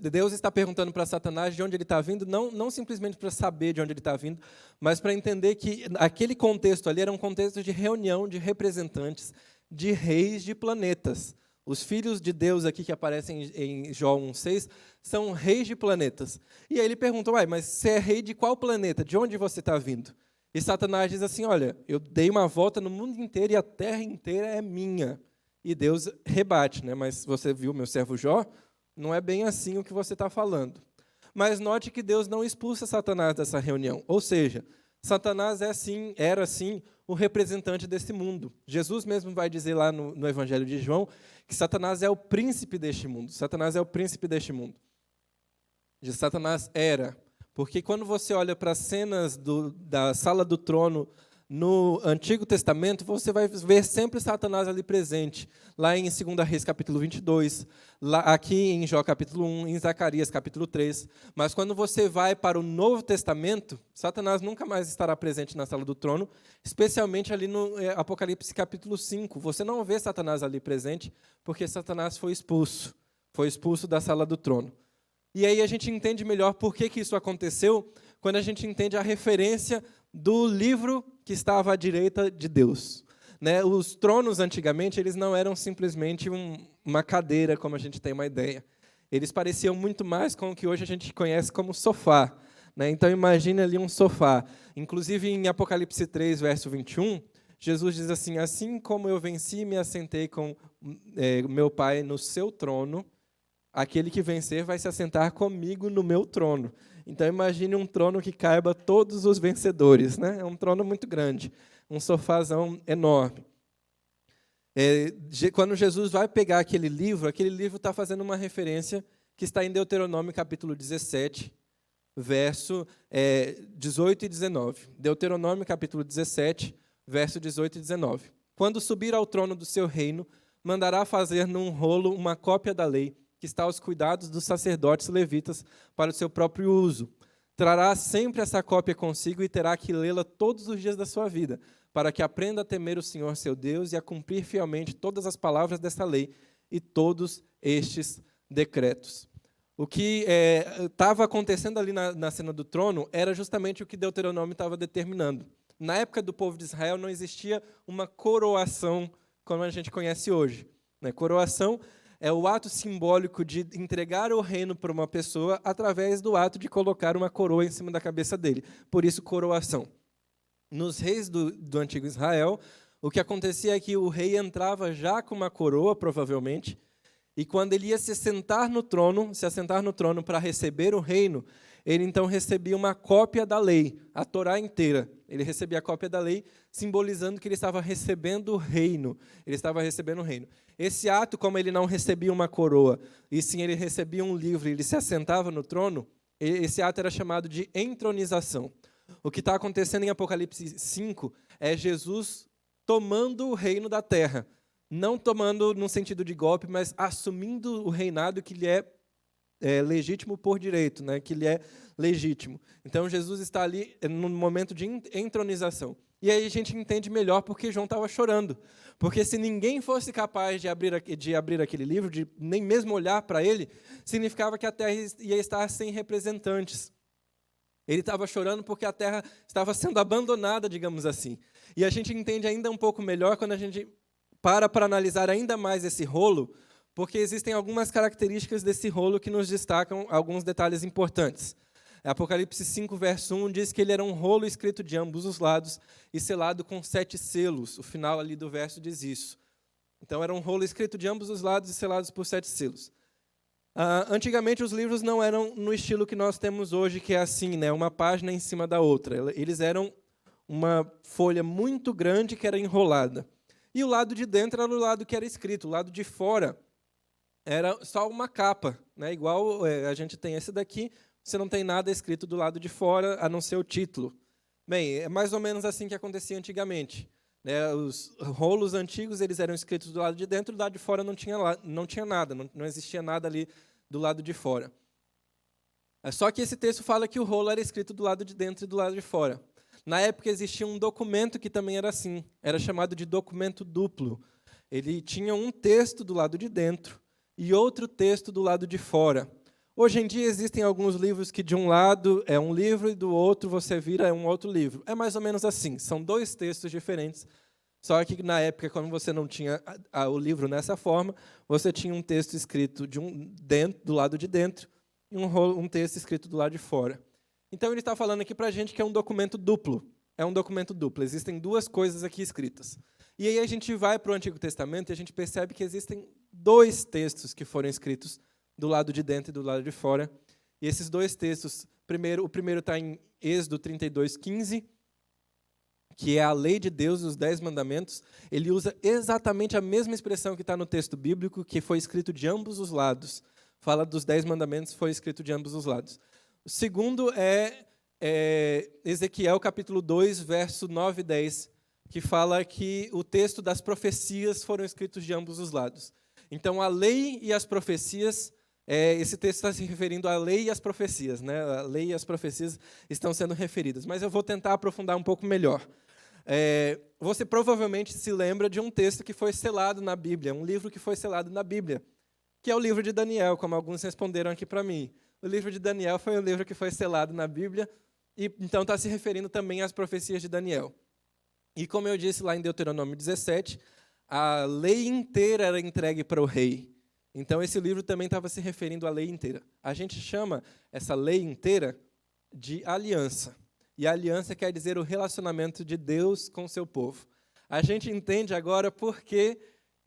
[SPEAKER 13] Deus está perguntando para Satanás de onde ele está vindo, não simplesmente para saber de onde ele está vindo, mas para entender que aquele contexto ali era um contexto de reunião de representantes de reis de planetas. Os filhos de Deus aqui que aparecem em Jó 1,6 são reis de planetas. E aí ele perguntou: mas você é rei de qual planeta? De onde você está vindo? E Satanás diz assim: olha, eu dei uma volta no mundo inteiro e a terra inteira é minha. E Deus rebate: mas você viu meu servo Jó? Não é bem assim o que você está falando. Mas note que Deus não expulsa Satanás dessa reunião. Ou seja, Satanás era assim o representante desse mundo. Jesus mesmo vai dizer lá no Evangelho de João que Satanás é o príncipe deste mundo. Satanás é o príncipe deste mundo. Satanás era. Porque quando você olha para as cenas da sala do trono no Antigo Testamento, você vai ver sempre Satanás ali presente. Lá em 2 Reis, capítulo 22, lá, aqui em Jó, capítulo 1, em Zacarias, capítulo 3. Mas quando você vai para o Novo Testamento, Satanás nunca mais estará presente na sala do trono, especialmente ali no Apocalipse, capítulo 5. Você não vê Satanás ali presente, porque Satanás foi expulso da sala do trono. E aí a gente entende melhor por que isso aconteceu, quando a gente entende a referência do livro que estava à direita de Deus. Né? Os tronos, antigamente, eles não eram simplesmente uma cadeira, como a gente tem uma ideia. Eles pareciam muito mais com o que hoje a gente conhece como sofá. Né? Então, imagine ali um sofá. Inclusive, em Apocalipse 3, verso 21, Jesus diz assim: assim como eu venci e me assentei com meu Pai no seu trono, aquele que vencer vai se assentar comigo no meu trono. Então, imagine um trono que caiba todos os vencedores. Né? É um trono muito grande, um sofazão enorme. Quando Jesus vai pegar aquele livro está fazendo uma referência que está em Deuteronômio, capítulo 17, verso 18 e 19. Deuteronômio, capítulo 17, verso 18 e 19. Quando subir ao trono do seu reino, mandará fazer num rolo uma cópia da lei, que está aos cuidados dos sacerdotes levitas para o seu próprio uso. Trará sempre essa cópia consigo e terá que lê-la todos os dias da sua vida, para que aprenda a temer o Senhor seu Deus e a cumprir fielmente todas as palavras desta lei e todos estes decretos. O que estava acontecendo ali na cena do trono era justamente o que Deuteronômio estava determinando. Na época do povo de Israel não existia uma coroação como a gente conhece hoje. Né? Coroação é o ato simbólico de entregar o reino para uma pessoa através do ato de colocar uma coroa em cima da cabeça dele. Por isso, coroação. Nos reis do antigo Israel, o que acontecia é que o rei entrava já com uma coroa, provavelmente, e quando ele ia se assentar no trono para receber o reino, ele então recebia uma cópia da lei, a Torá inteira. Ele recebia a cópia da lei, simbolizando que ele estava recebendo o reino. Ele estava recebendo o reino. Esse ato, como ele não recebia uma coroa, e sim ele recebia um livro e ele se assentava no trono, esse ato era chamado de entronização. O que está acontecendo em Apocalipse 5 é Jesus tomando o reino da terra. Não tomando no sentido de golpe, mas assumindo o reinado que lhe é legítimo por direito, né? Que ele é legítimo. Então, Jesus está ali no momento de entronização. E aí a gente entende melhor porque João estava chorando. Porque se ninguém fosse capaz de abrir aquele livro, de nem mesmo olhar para ele, significava que a terra ia estar sem representantes. Ele estava chorando porque a terra estava sendo abandonada, digamos assim. E a gente entende ainda um pouco melhor quando a gente para analisar ainda mais esse rolo, porque existem algumas características desse rolo que nos destacam alguns detalhes importantes. Apocalipse 5, verso 1, diz que ele era um rolo escrito de ambos os lados e selado com 7 selos. O final ali do verso diz isso. Então, era um rolo escrito de ambos os lados e selados por 7 selos. Antigamente, os livros não eram no estilo que nós temos hoje, que é assim, né, uma página em cima da outra. Eles eram uma folha muito grande que era enrolada. E o lado de dentro era o lado que era escrito. O lado de fora era só uma capa, né? Igual a gente tem esse daqui, você não tem nada escrito do lado de fora, a não ser o título. Bem, é mais ou menos assim que acontecia antigamente. Né? Os rolos antigos eles eram escritos do lado de dentro, do lado de fora não tinha nada, não existia nada ali do lado de fora. Só que esse texto fala que o rolo era escrito do lado de dentro e do lado de fora. Na época existia um documento que também era assim, era chamado de documento duplo. Ele tinha um texto do lado de dentro e outro texto do lado de fora. Hoje em dia existem alguns livros que de um lado é um livro e do outro você vira um outro livro. É mais ou menos assim, são 2 textos diferentes, só que na época, quando você não tinha o livro nessa forma, você tinha um texto escrito do lado de dentro e um texto escrito do lado de fora. Então, ele está falando aqui para a gente que é um documento duplo. É um documento duplo. Existem 2 coisas aqui escritas. E aí a gente vai para o Antigo Testamento e a gente percebe que existem 2 textos que foram escritos do lado de dentro e do lado de fora. E esses 2 textos, o primeiro está em Êxodo 32:15, que é a lei de Deus, os 10 mandamentos. Ele usa exatamente a mesma expressão que está no texto bíblico, que foi escrito de ambos os lados. Fala dos 10 mandamentos, foi escrito de ambos os lados. O segundo é Ezequiel capítulo 2, verso 9 e 10, que fala que o texto das profecias foram escritos de ambos os lados. Então, a lei e as profecias, esse texto está se referindo à lei e às profecias, né? A lei e as profecias estão sendo referidas. Mas eu vou tentar aprofundar um pouco melhor. Você provavelmente se lembra de um texto que foi selado na Bíblia, um livro que foi selado na Bíblia, que é o livro de Daniel, como alguns responderam aqui para mim. O livro de Daniel foi um livro que foi selado na Bíblia, e então está se referindo também às profecias de Daniel. E como eu disse lá em Deuteronômio 17, a lei inteira era entregue para o rei. Então esse livro também estava se referindo à lei inteira. A gente chama essa lei inteira de aliança. E a aliança quer dizer o relacionamento de Deus com o seu povo. A gente entende agora por que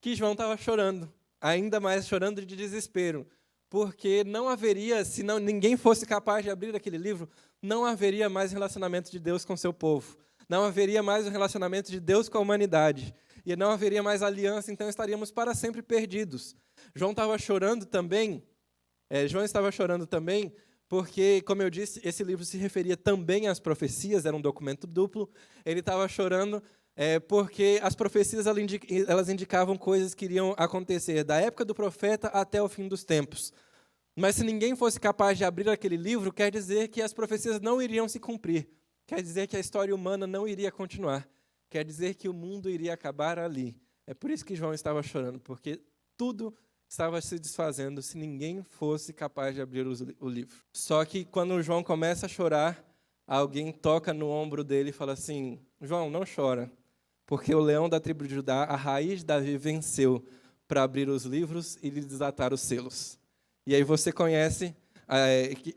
[SPEAKER 13] João estava chorando, ainda mais chorando de desespero. Porque não haveria, se ninguém fosse capaz de abrir aquele livro, não haveria mais relacionamento de Deus com o seu povo. Não haveria mais o relacionamento de Deus com a humanidade. E não haveria mais aliança, então estaríamos para sempre perdidos. João estava chorando também, porque, como eu disse, esse livro se referia também às profecias, era um documento duplo. Ele estava chorando porque as profecias elas indicavam coisas que iriam acontecer da época do profeta até o fim dos tempos. Mas se ninguém fosse capaz de abrir aquele livro, quer dizer que as profecias não iriam se cumprir. Quer dizer que a história humana não iria continuar. Quer dizer que o mundo iria acabar ali. É por isso que João estava chorando, porque tudo estava se desfazendo se ninguém fosse capaz de abrir o livro. Só que quando João começa a chorar, alguém toca no ombro dele e fala assim: João, não chora, porque o leão da tribo de Judá, a raiz de Davi, venceu para abrir os livros e lhe desatar os selos. E aí você conhece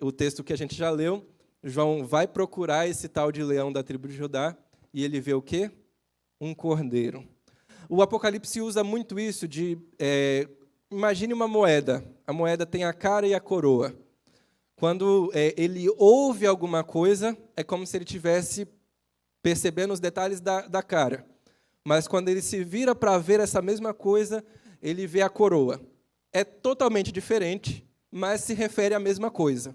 [SPEAKER 13] o texto que a gente já leu. João vai procurar esse tal de leão da tribo de Judá e ele vê o quê? Um cordeiro. O Apocalipse usa muito isso de... imagine uma moeda. A moeda tem a cara e a coroa. Quando ele ouve alguma coisa, é como se ele estivesse percebendo os detalhes da cara. Mas quando ele se vira para ver essa mesma coisa, ele vê a coroa. É totalmente diferente, mas se refere à mesma coisa.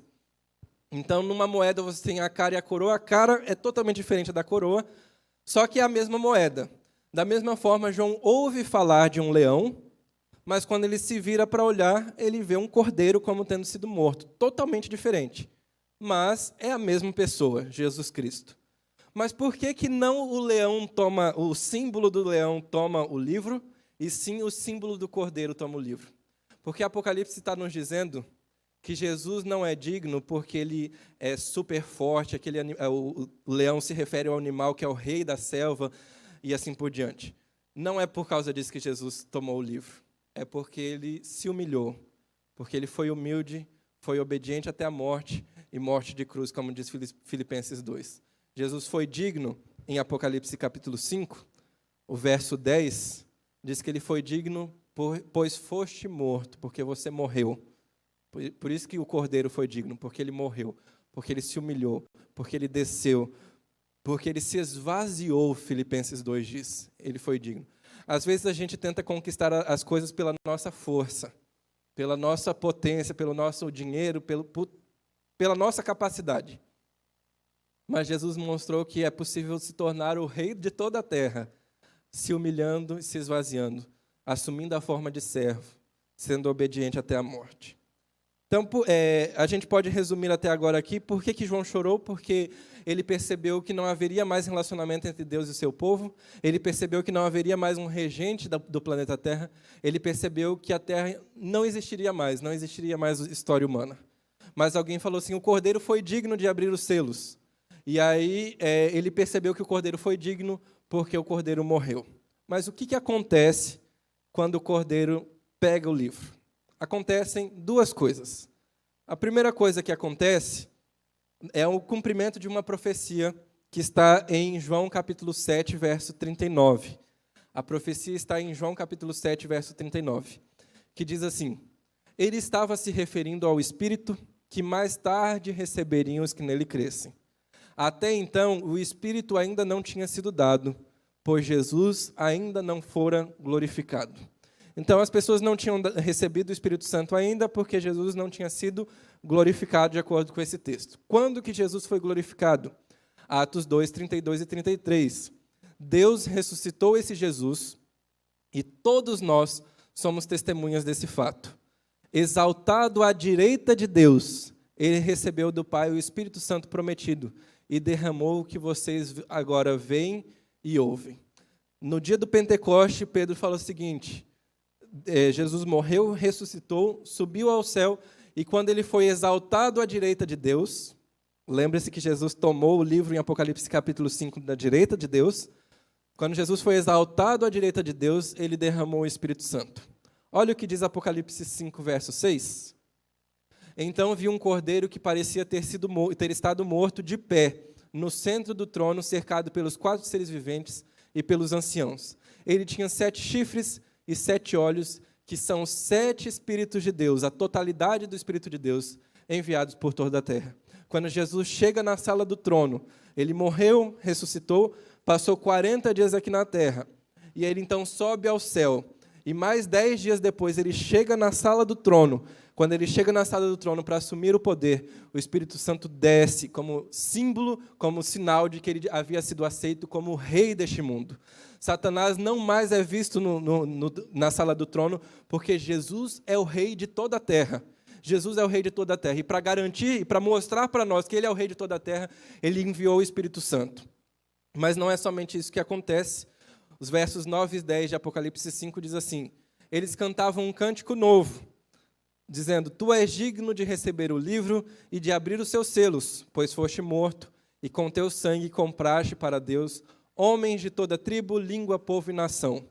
[SPEAKER 13] Então, numa moeda você tem a cara e a coroa. A cara é totalmente diferente da coroa, só que é a mesma moeda. Da mesma forma, João ouve falar de um leão, mas quando ele se vira para olhar, ele vê um cordeiro como tendo sido morto. Totalmente diferente. Mas é a mesma pessoa, Jesus Cristo. Mas por que não o símbolo do leão toma o livro, e sim o símbolo do cordeiro toma o livro? Porque Apocalipse está nos dizendo que Jesus não é digno porque ele é super forte, o leão se refere ao animal que é o rei da selva e assim por diante. Não é por causa disso que Jesus tomou o livro. É porque ele se humilhou, porque ele foi humilde, foi obediente até a morte, e morte de cruz, como diz Filipenses 2. Jesus foi digno, em Apocalipse capítulo 5, o verso 10, diz que ele foi digno, pois foste morto, porque você morreu. Por isso que o cordeiro foi digno, porque ele morreu, porque ele se humilhou, porque ele desceu, porque ele se esvaziou, Filipenses 2 diz. Ele foi digno. Às vezes a gente tenta conquistar as coisas pela nossa força, pela nossa potência, pelo nosso dinheiro, pela nossa capacidade. Mas Jesus mostrou que é possível se tornar o rei de toda a terra, se humilhando e se esvaziando, assumindo a forma de servo, sendo obediente até a morte. Então, a gente pode resumir até agora aqui por que João chorou, porque ele percebeu que não haveria mais relacionamento entre Deus e o seu povo, ele percebeu que não haveria mais um regente do planeta Terra, ele percebeu que a Terra não existiria mais história humana. Mas alguém falou assim, o cordeiro foi digno de abrir os selos. E aí ele percebeu que o cordeiro foi digno porque o cordeiro morreu. Mas o que acontece quando o cordeiro pega o livro? Acontecem duas coisas. A primeira coisa que acontece é o cumprimento de uma profecia que está em João capítulo 7, verso 39. A profecia está em João capítulo 7, verso 39, que diz assim: ele estava se referindo ao Espírito que mais tarde receberiam os que nele crescem. Até então, o Espírito ainda não tinha sido dado, pois Jesus ainda não fora glorificado. Então, as pessoas não tinham recebido o Espírito Santo ainda, porque Jesus não tinha sido glorificado de acordo com esse texto. Quando que Jesus foi glorificado? Atos 2, 32 e 33. Deus ressuscitou esse Jesus e todos nós somos testemunhas desse fato. Exaltado à direita de Deus, ele recebeu do Pai o Espírito Santo prometido e derramou o que vocês agora veem e ouvem. No dia do Pentecoste, Pedro falou o seguinte: Jesus morreu, ressuscitou, subiu ao céu, e quando ele foi exaltado à direita de Deus, lembre-se que Jesus tomou o livro em Apocalipse capítulo 5 da direita de Deus. Quando Jesus foi exaltado à direita de Deus, ele derramou o Espírito Santo. Olha o que diz Apocalipse 5, verso 6. Então vi um cordeiro que parecia ter estado morto de pé, no centro do trono, cercado pelos 4 seres viventes e pelos anciãos. Ele tinha 7 chifres e 7 olhos, que são 7 Espíritos de Deus, a totalidade do Espírito de Deus, enviados por toda a terra. Quando Jesus chega na sala do trono, ele morreu, ressuscitou, passou 40 dias aqui na terra, e ele então sobe ao céu. E mais 10 dias depois, ele chega na sala do trono. Quando ele chega na sala do trono para assumir o poder, o Espírito Santo desce como símbolo, como sinal de que ele havia sido aceito como o rei deste mundo. Satanás não mais é visto na sala do trono, porque Jesus é o rei de toda a terra. Jesus é o rei de toda a terra. E para garantir, e para mostrar para nós que ele é o rei de toda a terra, ele enviou o Espírito Santo. Mas não é somente isso que acontece. Os versos 9 e 10 de Apocalipse 5 diz assim: eles cantavam um cântico novo, dizendo: tu és digno de receber o livro e de abrir os seus selos, pois foste morto, e com teu sangue compraste para Deus homens de toda tribo, língua, povo e nação.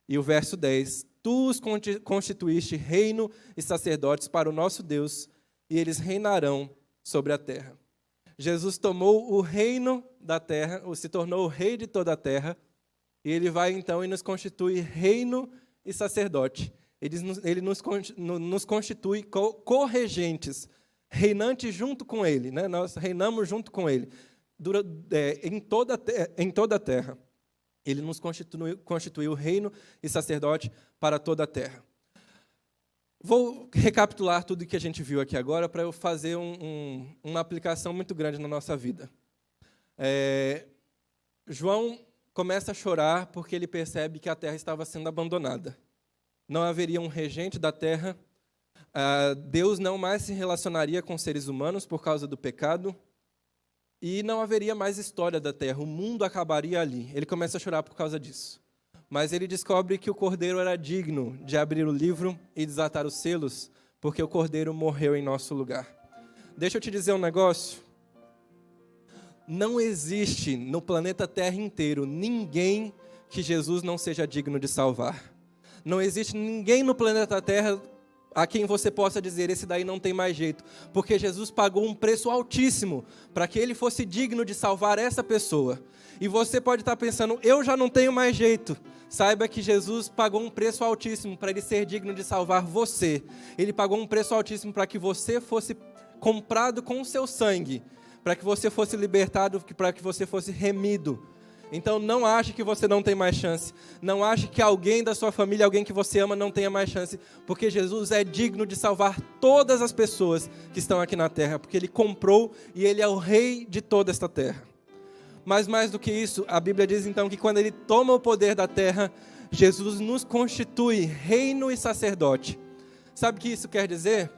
[SPEAKER 13] E o verso 10: tu os constituíste reino e sacerdotes para o nosso Deus, e eles reinarão sobre a terra. Jesus tomou o reino da terra, ou se tornou o rei de toda a terra, e ele vai então e nos constitui reino e sacerdote. Ele nos constitui corregentes, reinantes junto com ele, né? Nós reinamos junto com ele em toda a terra. Ele nos constituiu reino e sacerdote para toda a terra. Vou recapitular tudo que a gente viu aqui agora para eu fazer uma aplicação muito grande na nossa vida. João começa a chorar porque ele percebe que a terra estava sendo abandonada. Não haveria um regente da terra, Deus não mais se relacionaria com seres humanos por causa do pecado, e não haveria mais história da terra, o mundo acabaria ali. Ele começa a chorar por causa disso. Mas ele descobre que o cordeiro era digno de abrir o livro e desatar os selos, porque o cordeiro morreu em nosso lugar. Deixa eu te dizer um negócio. Não existe no planeta Terra inteiro ninguém que Jesus não seja digno de salvar. Não existe ninguém no planeta Terra a quem você possa dizer: esse daí não tem mais jeito. Porque Jesus pagou um preço altíssimo para que ele fosse digno de salvar essa pessoa. E você pode estar pensando: eu já não tenho mais jeito. Saiba que Jesus pagou um preço altíssimo para ele ser digno de salvar você. Ele pagou um preço altíssimo para que você fosse comprado com o seu sangue, para que você fosse libertado, para que você fosse remido. Então não ache que você não tem mais chance. Não ache que alguém da sua família, alguém que você ama, não tenha mais chance. Porque Jesus é digno de salvar todas as pessoas que estão aqui na terra. Porque Ele comprou e Ele é o rei de toda esta terra. Mas mais do que isso, a Bíblia diz então que quando Ele toma o poder da terra, Jesus nos constitui reino e sacerdote. Sabe o que isso quer dizer?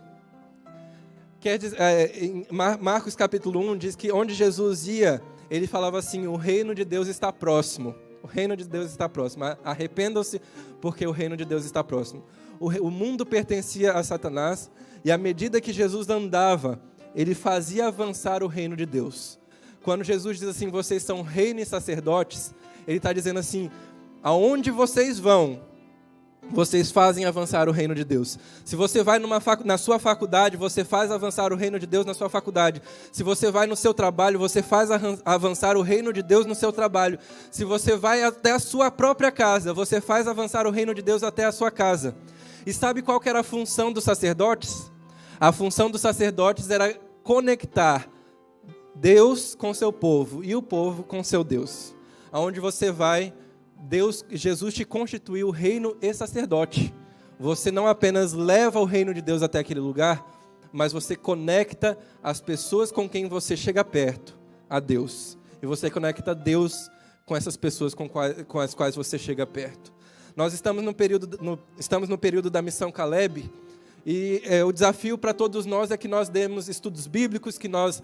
[SPEAKER 13] Em Marcos capítulo 1 diz que onde Jesus ia, ele falava assim: o reino de Deus está próximo. O reino de Deus está próximo. Arrependam-se, porque o reino de Deus está próximo. O mundo pertencia a Satanás, e à medida que Jesus andava, ele fazia avançar o reino de Deus. Quando Jesus diz assim: vocês são reino e sacerdotes, ele está dizendo assim: aonde vocês vão, vocês fazem avançar o reino de Deus. Se você vai na sua faculdade, você faz avançar o reino de Deus na sua faculdade. Se você vai no seu trabalho, você faz avançar o reino de Deus no seu trabalho. Se você vai até a sua própria casa, você faz avançar o reino de Deus até a sua casa. E sabe qual que era a função dos sacerdotes? A função dos sacerdotes era conectar Deus com seu povo e o povo com seu Deus. Aonde você vai, Jesus te constituiu reino e sacerdote. Você não apenas leva o reino de Deus até aquele lugar, mas você conecta as pessoas com quem você chega perto a Deus. E você conecta Deus com essas pessoas com as quais você chega perto. Nós estamos no período da missão Caleb, e o desafio para todos nós é que nós demos estudos bíblicos, que nós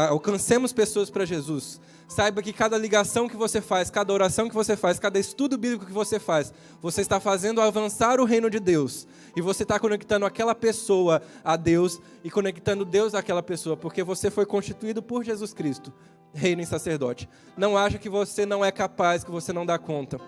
[SPEAKER 13] alcancemos pessoas para Jesus. Saiba que cada ligação que você faz, cada oração que você faz, cada estudo bíblico que você faz, você está fazendo avançar o reino de Deus. E você está conectando aquela pessoa a Deus e conectando Deus àquela pessoa, porque você foi constituído por Jesus Cristo, reino e sacerdote. Não acha que você não é capaz, que você não dá conta,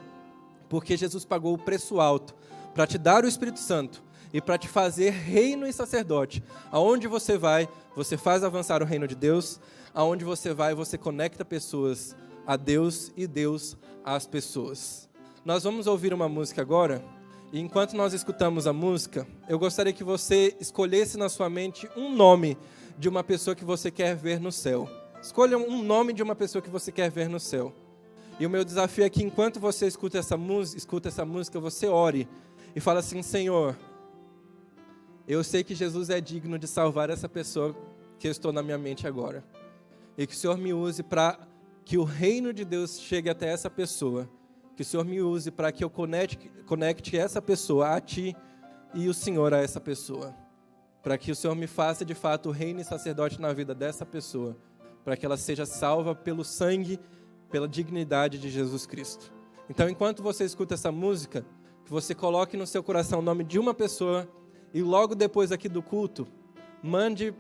[SPEAKER 13] porque Jesus pagou o preço alto para te dar o Espírito Santo e para te fazer reino e sacerdote. Aonde você vai, você faz avançar o reino de Deus. Aonde você vai, você conecta pessoas a Deus e Deus às pessoas. Nós vamos ouvir uma música agora, e enquanto nós escutamos a música, eu gostaria que você escolhesse na sua mente um nome de uma pessoa que você quer ver no céu. Escolha um nome de uma pessoa que você quer ver no céu. E o meu desafio é que enquanto você escuta essa música, você ore e fala assim: Senhor, eu sei que Jesus é digno de salvar essa pessoa que eu estou na minha mente agora. E que o Senhor me use para que o reino de Deus chegue até essa pessoa. Que o Senhor me use para que eu conecte essa pessoa a Ti e o Senhor a essa pessoa. Para que o Senhor me faça de fato o reino e sacerdote na vida dessa pessoa. Para que ela seja salva pelo sangue, pela dignidade de Jesus Cristo. Então, enquanto você escuta essa música, que você coloque no seu coração o nome de uma pessoa e logo depois aqui do culto, mande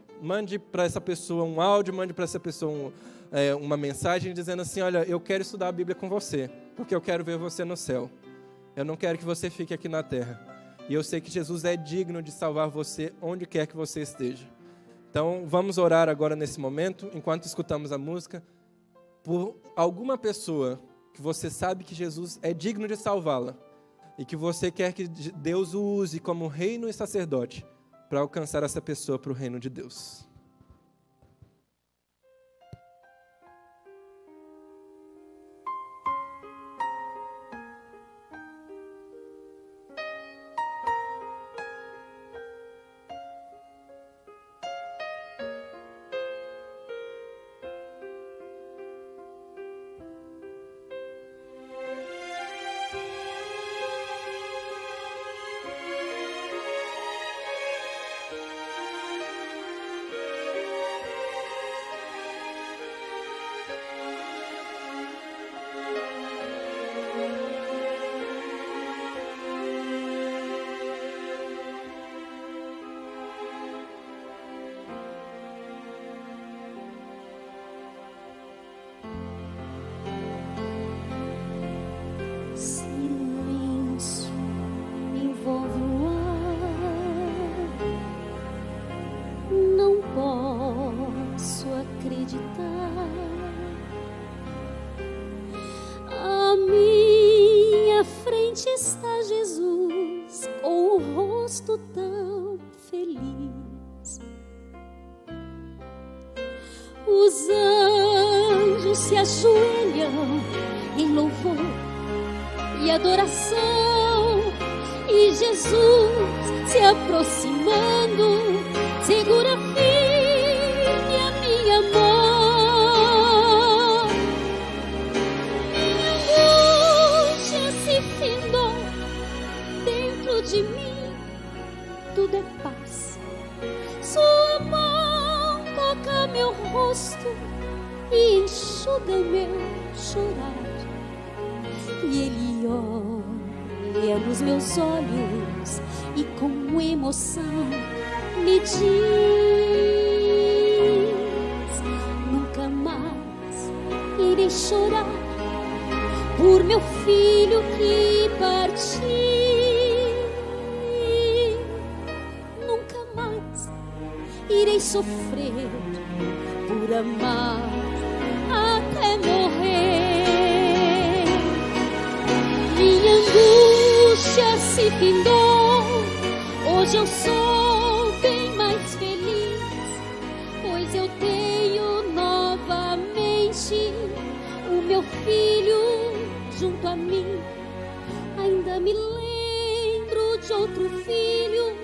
[SPEAKER 13] para essa pessoa um áudio, mande para essa pessoa uma mensagem dizendo assim: olha, eu quero estudar a Bíblia com você, porque eu quero ver você no céu. Eu não quero que você fique aqui na terra. E eu sei que Jesus é digno de salvar você onde quer que você esteja. Então, vamos orar agora nesse momento, enquanto escutamos a música, por alguma pessoa que você sabe que Jesus é digno de salvá-la e que você quer que Deus o use como reino e sacerdote para alcançar essa pessoa para o reino de Deus.
[SPEAKER 11] Os anjos se ajoelham em louvor e adoração, e Jesus se aproximando, segura firme a minha mão. Minha angústia se findou dentro de mim, tudo é paz. Sua mão toca meu rosto e enxuga meu chorar. E Ele olha nos meus olhos e com emoção me diz: nunca mais irei chorar por meu filho que partiu. Nunca mais irei sofrer por amar até morrer. Minha angústia se findou, hoje eu sou bem mais feliz, pois eu tenho novamente o meu filho junto a mim. Ainda me lembro de outro filho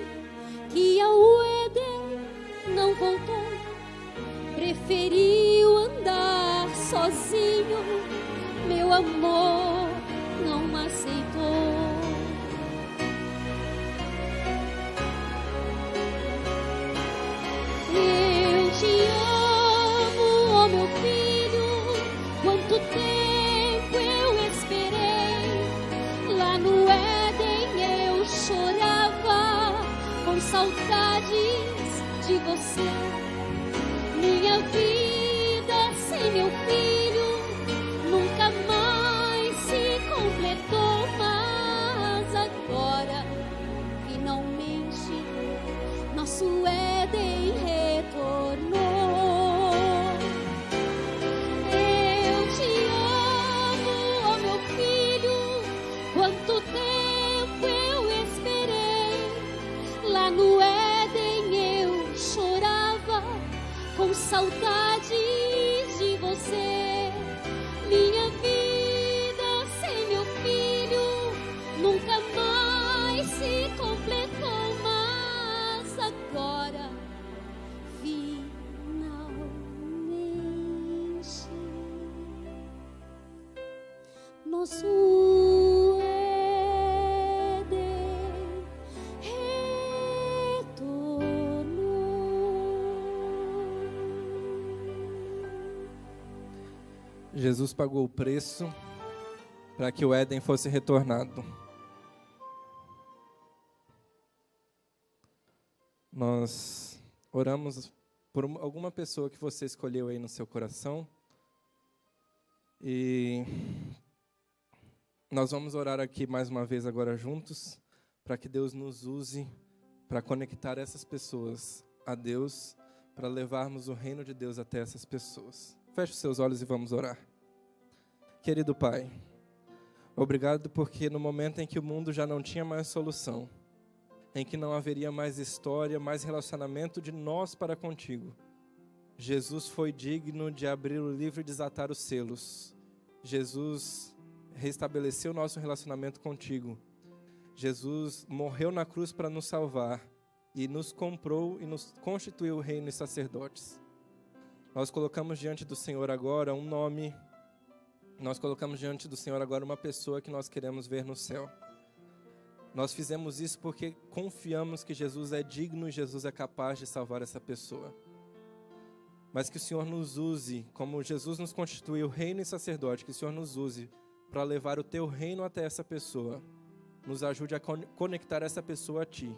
[SPEAKER 11] que ao Éden não voltou, preferiu andar sozinho, meu amor não aceitou. Eu te amo, ó meu filho, quanto tempo eu esperei. Lá no Éden eu chorava com saudades de você. Minha vida sem meu filho nunca mais se completou, mas agora finalmente nosso Éden retornou. Eu te amo, ó meu filho, quanto tempo eu esperei. Lá no Éden eu chorava com saudades de você. Minha vida sem meu filho nunca mais se completou, mas agora finalmente nosso Éden
[SPEAKER 13] Jesus pagou o preço para que o Éden fosse retornado. Nós oramos por alguma pessoa que você escolheu aí no seu coração. E nós vamos orar aqui mais uma vez agora juntos, para que Deus nos use para conectar essas pessoas a Deus, para levarmos o reino de Deus até essas pessoas. Feche os seus olhos e vamos orar. Querido Pai, obrigado porque no momento em que o mundo já não tinha mais solução, em que não haveria mais história, mais relacionamento de nós para contigo, Jesus foi digno de abrir o livro e desatar os selos. Jesus restabeleceu nosso relacionamento contigo. Jesus morreu na cruz para nos salvar e nos comprou e nos constituiu reino e sacerdotes. Nós colocamos diante do Senhor agora um nome, nós colocamos diante do Senhor agora uma pessoa que nós queremos ver no céu. Nós fizemos isso porque confiamos que Jesus é digno e Jesus é capaz de salvar essa pessoa. Mas que o Senhor nos use, como Jesus nos constituiu reino e sacerdote, que o Senhor nos use para levar o teu reino até essa pessoa. Nos ajude a conectar essa pessoa a ti.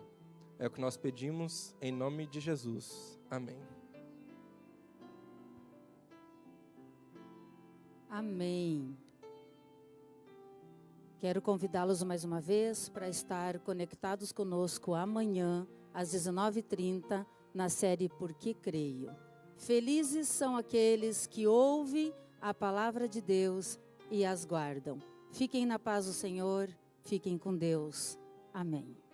[SPEAKER 13] É o que nós pedimos em nome de Jesus. Amém.
[SPEAKER 1] Amém. Quero convidá-los mais uma vez para estar conectados conosco amanhã, às 19h30, na série Por que Creio. Felizes são aqueles que ouvem a palavra de Deus e as guardam. Fiquem na paz do Senhor, fiquem com Deus. Amém.